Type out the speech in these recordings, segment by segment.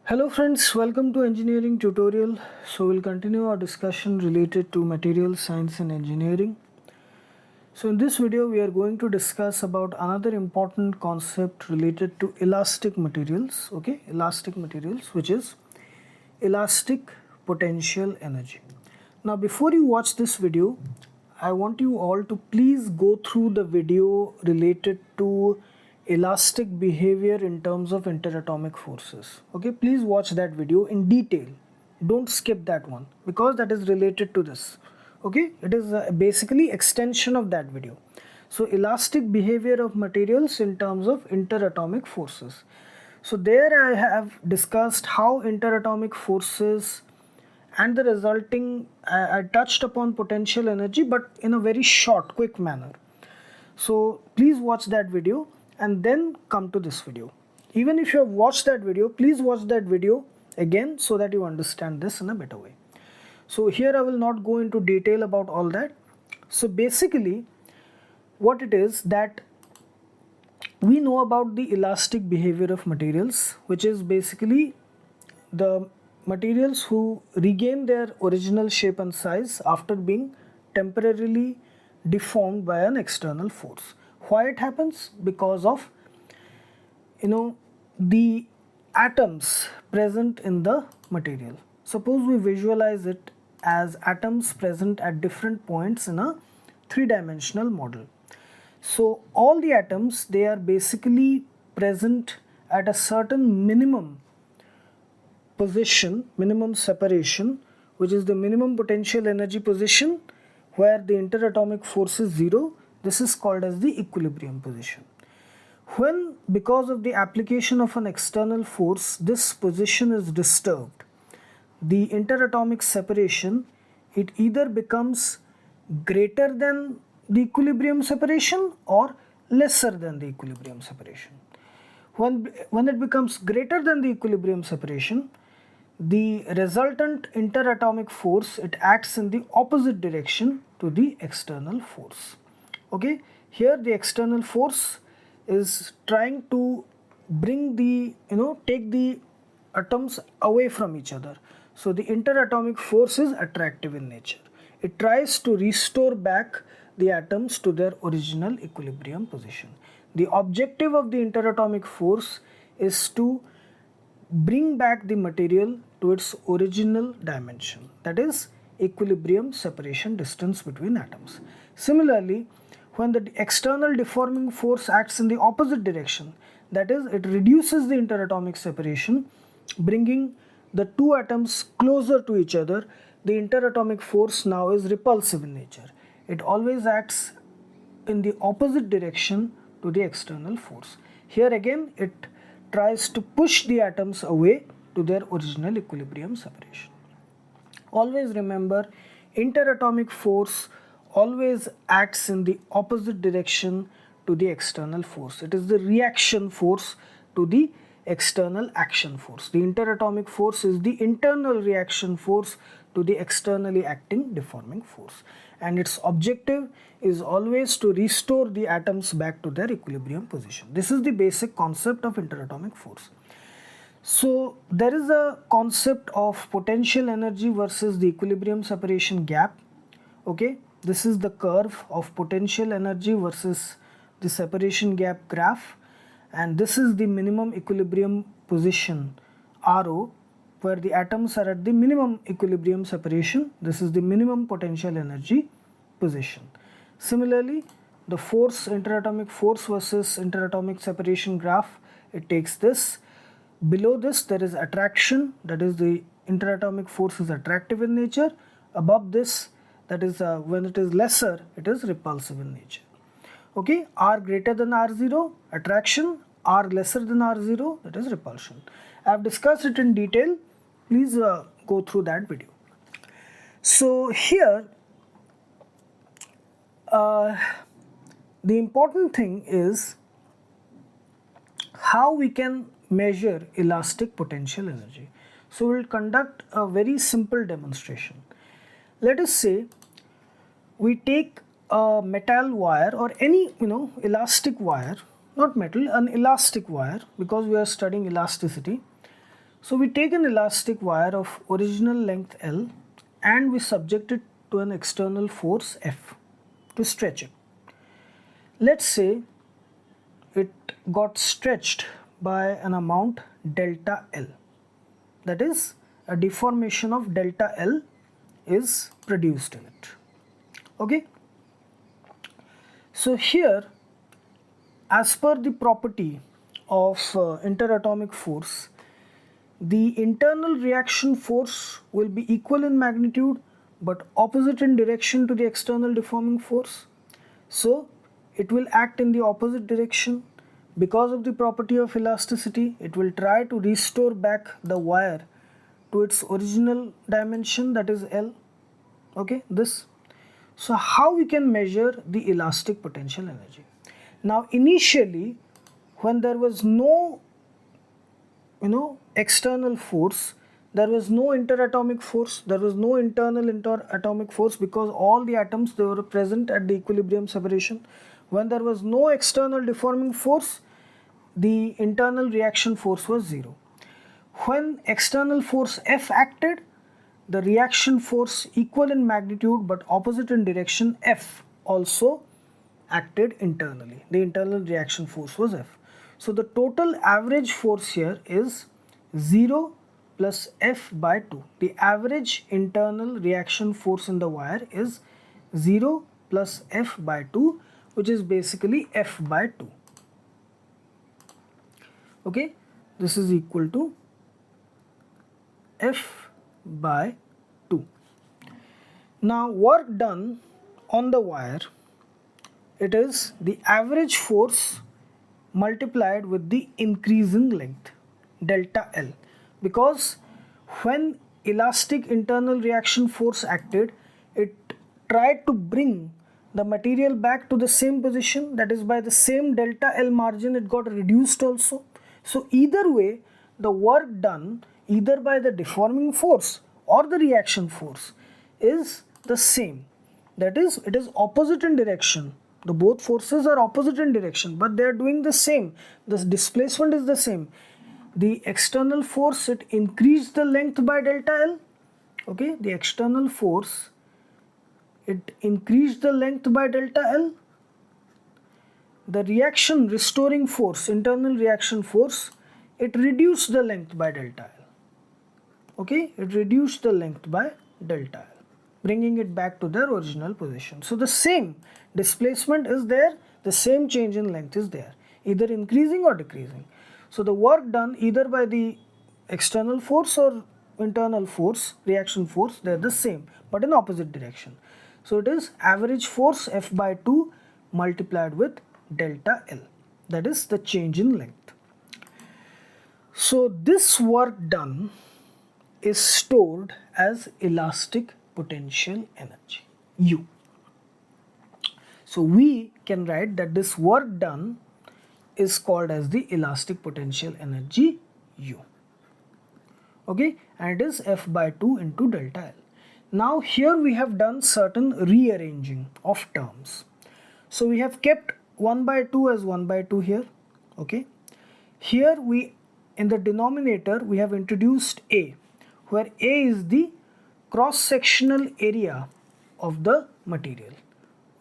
Hello friends, welcome to engineering tutorial. So we'll continue our discussion related to material science and engineering. So in this video we are going to discuss about another important concept related to elastic materials, elastic materials, which is elastic potential energy. Now before you watch this video, I want you all to please go through the video related to elastic behavior in terms of interatomic forces. Okay, please watch that video in detail. Don't skip that one because that is related to this. Okay, it is basically extension of that video. So elastic behavior of materials in terms of interatomic forces. So there I have discussed how interatomic forces and the resulting I touched upon potential energy, but in a very short quick manner. So please watch that video and then come to this video. Even if you have watched that video, please watch that video again so that you understand this in a better way. So here I will not go into detail about all that. So basically what it is that we know about the elastic behavior of materials, which is basically the materials who regain their original shape and size after being temporarily deformed by an external force. Why it happens? Because of the atoms present in the material. Suppose we visualize it as atoms present at different points in a three-dimensional model. So all the atoms, they are basically present at a certain minimum position, minimum separation, which is the minimum potential energy position where the interatomic force is zero. This is called as the equilibrium position. When, because of the application of an external force, this position is disturbed, the interatomic separation, it either becomes greater than the equilibrium separation or lesser than the equilibrium separation. When it becomes greater than the equilibrium separation, the resultant interatomic force, it acts in the opposite direction to the external force. Okay, here the external force is trying to bring the take the atoms away from each other. So the interatomic force is attractive in nature. It tries to restore back the atoms to their original equilibrium position. The objective of the interatomic force is to bring back the material to its original dimension, that is equilibrium separation distance between atoms. Similarly, when the external deforming force acts in the opposite direction, that is it reduces the interatomic separation, bringing the two atoms closer to each other, the interatomic force now is repulsive in nature. It always acts in the opposite direction to the external force. Here again it tries to push the atoms away to their original equilibrium separation. Always remember, interatomic force always acts in the opposite direction to the external force. It is the reaction force to the external action force. The interatomic force is the internal reaction force to the externally acting deforming force, and its objective is always to restore the atoms back to their equilibrium position. This is the basic concept of interatomic force. So there is a concept of potential energy versus the equilibrium separation gap. Okay, this is the curve of potential energy versus the separation gap graph, and this is the minimum equilibrium position RO, where the atoms are at the minimum equilibrium separation. This is the minimum potential energy position. Similarly, the force, interatomic force versus interatomic separation graph, it takes this. Below this there is attraction, that is the interatomic force is attractive in nature. Above this, that is when it is lesser, it is repulsive in nature. Okay, R greater than R0, attraction, R lesser than R0, that is repulsion. I have discussed it in detail. Please go through that video. So here the important thing is how we can measure elastic potential energy. So we will conduct a very simple demonstration. Let us say we take a metal wire or any elastic wire, not metal, an elastic wire, because we are studying elasticity. So we take an elastic wire of original length L and we subject it to an external force F to stretch it. Let's say it got stretched by an amount delta L. That is, a deformation of delta L is produced in it. Okay. So here, as per the property of interatomic force, the internal reaction force will be equal in magnitude but opposite in direction to the external deforming force. So it will act in the opposite direction. Because of the property of elasticity, it will try to restore back the wire to its original dimension, that is L. Okay, this. So how we can measure the elastic potential energy? Now initially, when there was no external force, there was no interatomic force, there was no internal interatomic force, because all the atoms, they were present at the equilibrium separation. When there was no external deforming force, the internal reaction force was 0. When external force F acted, the reaction force equal in magnitude but opposite in direction F also acted internally. The internal reaction force was F. So the total average force here is 0 plus F by 2. The average internal reaction force in the wire is 0 plus F by 2, which is basically F by 2. Okay, this is equal to F by 2. Now work done on the wire, it is the average force multiplied with the increasing length delta L, because when elastic internal reaction force acted, it tried to bring the material back to the same position, that is by the same delta L margin it got reduced also. So either way, the work done either by the deforming force or the reaction force is the same, that is, it is opposite in direction. The both forces are opposite in direction, but they are doing the same. The displacement is the same. The external force, it increased the length by delta L. Okay, the external force, it increased the length by delta L. The reaction restoring force, internal reaction force, it reduced the length by delta L. Okay, it reduced the length by delta L, bringing it back to their original position. So the same displacement is there, the same change in length is there, either increasing or decreasing. So the work done either by the external force or internal force, reaction force, they are the same but in opposite direction. So it is average force F by 2 multiplied with delta L, that is the change in length. So this work done is stored as elastic potential energy, U. So we can write that this work done is called as the elastic potential energy, U. Okay, and it is F by 2 into delta L. Now here we have done certain rearranging of terms. So we have kept 1 by 2 as 1 by 2 here. Okay, here we, in the denominator, we have introduced A, where A is the cross-sectional area of the material.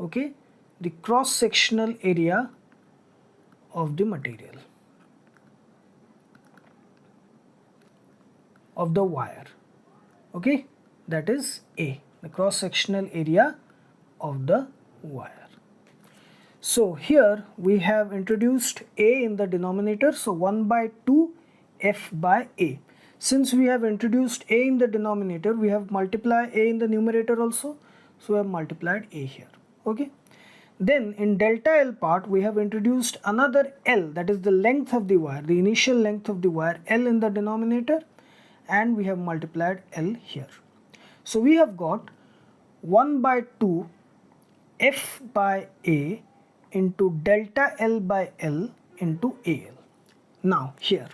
Okay, the cross-sectional area of the material of the wire. Okay, that is A, the cross-sectional area of the wire. So here we have introduced A in the denominator, so 1 by 2 F by A. Since we have introduced A in the denominator, we have multiplied A in the numerator also, so we have multiplied A here. Okay. Then in delta L part, we have introduced another L, that is the length of the wire, the initial length of the wire, L in the denominator, and we have multiplied L here. So we have got 1 by 2 F by A into delta L by L into AL. Now here,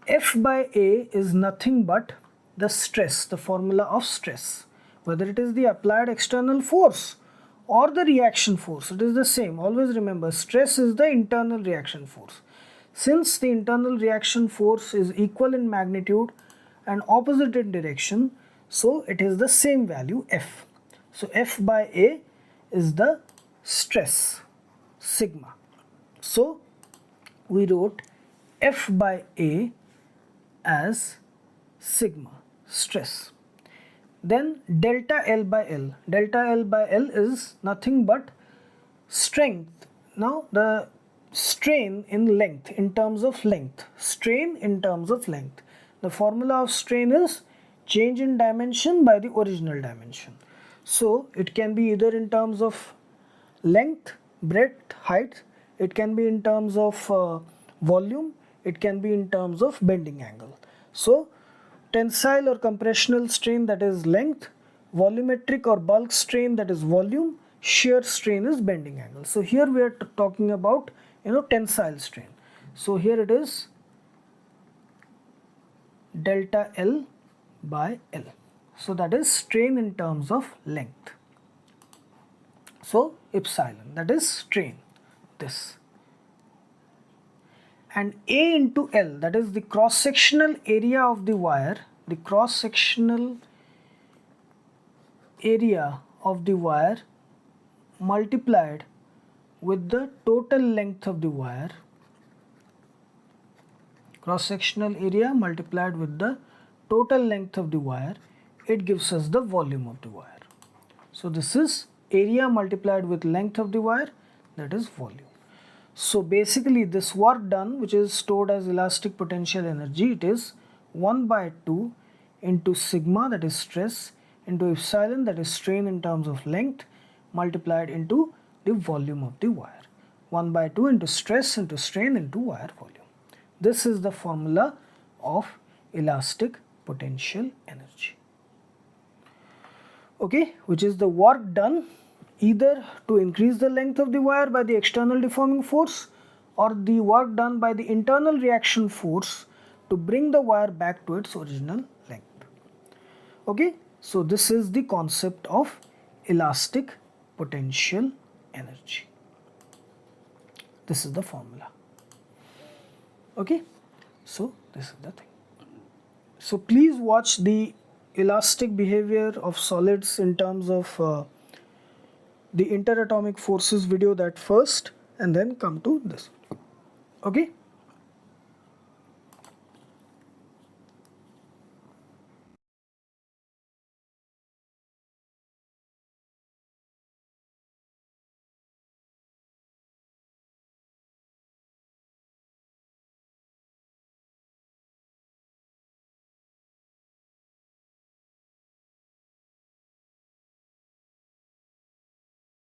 F by A is nothing but the stress, the formula of stress. Whether it is the applied external force or the reaction force, it is the same. Always remember, stress is the internal reaction force. Since the internal reaction force is equal in magnitude and opposite in direction, so it is the same value F. So F by A is the stress, sigma. So we wrote F by A as sigma, stress. Then delta L by L. Delta L by L is nothing but strength. Now the strain in length, in terms of length. Strain in terms of length. The formula of strain is change in dimension by the original dimension. So it can be either in terms of length, breadth, height. It can be in terms of volume. It can be in terms of bending angle. So tensile or compressional strain, that is length. Volumetric or bulk strain, that is volume. Shear strain is bending angle. So here we are talking about tensile strain. So here it is delta L by L. So that is strain in terms of length. So epsilon, that is strain, this. And A into L, that is the cross-sectional area of the wire, the cross-sectional area of the wire multiplied with the total length of the wire, cross-sectional area multiplied with the total length of the wire, it gives us the volume of the wire. So this is area multiplied with length of the wire, that is volume. So basically this work done, which is stored as elastic potential energy, it is 1 by 2 into sigma, that is stress, into epsilon, that is strain in terms of length, multiplied into the volume of the wire. 1 by 2 into stress into strain into wire volume. This is the formula of elastic potential energy. Okay, which is the work done either to increase the length of the wire by the external deforming force, or the work done by the internal reaction force to bring the wire back to its original length. Okay, so this is the concept of elastic potential energy. This is the formula. Okay, so this is the thing. So please watch the elastic behavior of solids in terms of the interatomic forces video, that first, and then come to this. Okay.